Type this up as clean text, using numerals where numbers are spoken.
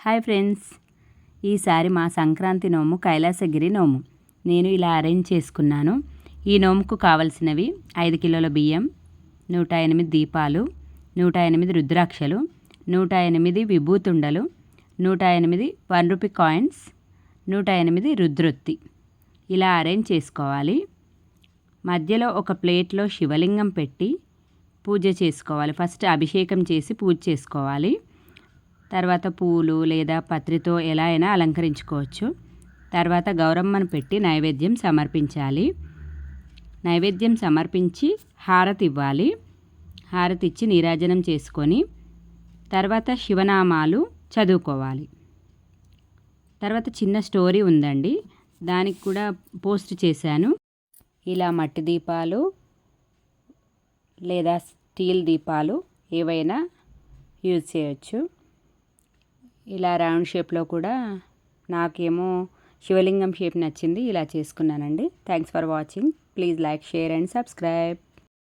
Hi friends, ఈసారి మా సంక్రాంతి నోము కైలాసగిరి నోము. నేను ఇలా అరేంజ్ చేసుకున్నాను. ఈ నోముకు కావలసినవి 5 కిలోల బియ్యం, 108 దీపాలు, 108 రుద్రాక్షలు, 108 విభూతుండలు, 108 ₹1 కాయిన్స్, 108 రుద్రొత్తి. ఇలా అరేంజ్ చేసుకోవాలి. మధ్యలో ఒక ప్లేట్లో శివలింగం పెట్టి పూజ చేసుకోవాలి. ఫస్ట్ అభిషేకం చేసి పూజ చేసుకోవాలి. తర్వాత పూలు లేదా పత్రితో ఎలా అయినా అలంకరించుకోవచ్చు. తర్వాత గౌరమ్మను పెట్టి నైవేద్యం సమర్పించాలి. నైవేద్యం సమర్పించి హారతి ఇవ్వాలి. హారతి ఇచ్చి నీరాజనం చేసుకొని తర్వాత శివనామాలు చదువుకోవాలి. తర్వాత చిన్న స్టోరీ ఉందండి, దానికి కూడా పోస్ట్ చేశాను. ఇలా మట్టి దీపాలు లేదా స్టీల్ దీపాలు ఏవైనా యూజ్ చేయొచ్చు. ఇలా రౌండ్ షేప్లో కూడా నాకేమో శివలింగం షేప్ నచ్చింది, ఇలా చేసుకున్నానండి. Thanks for watching. Please like, share and subscribe.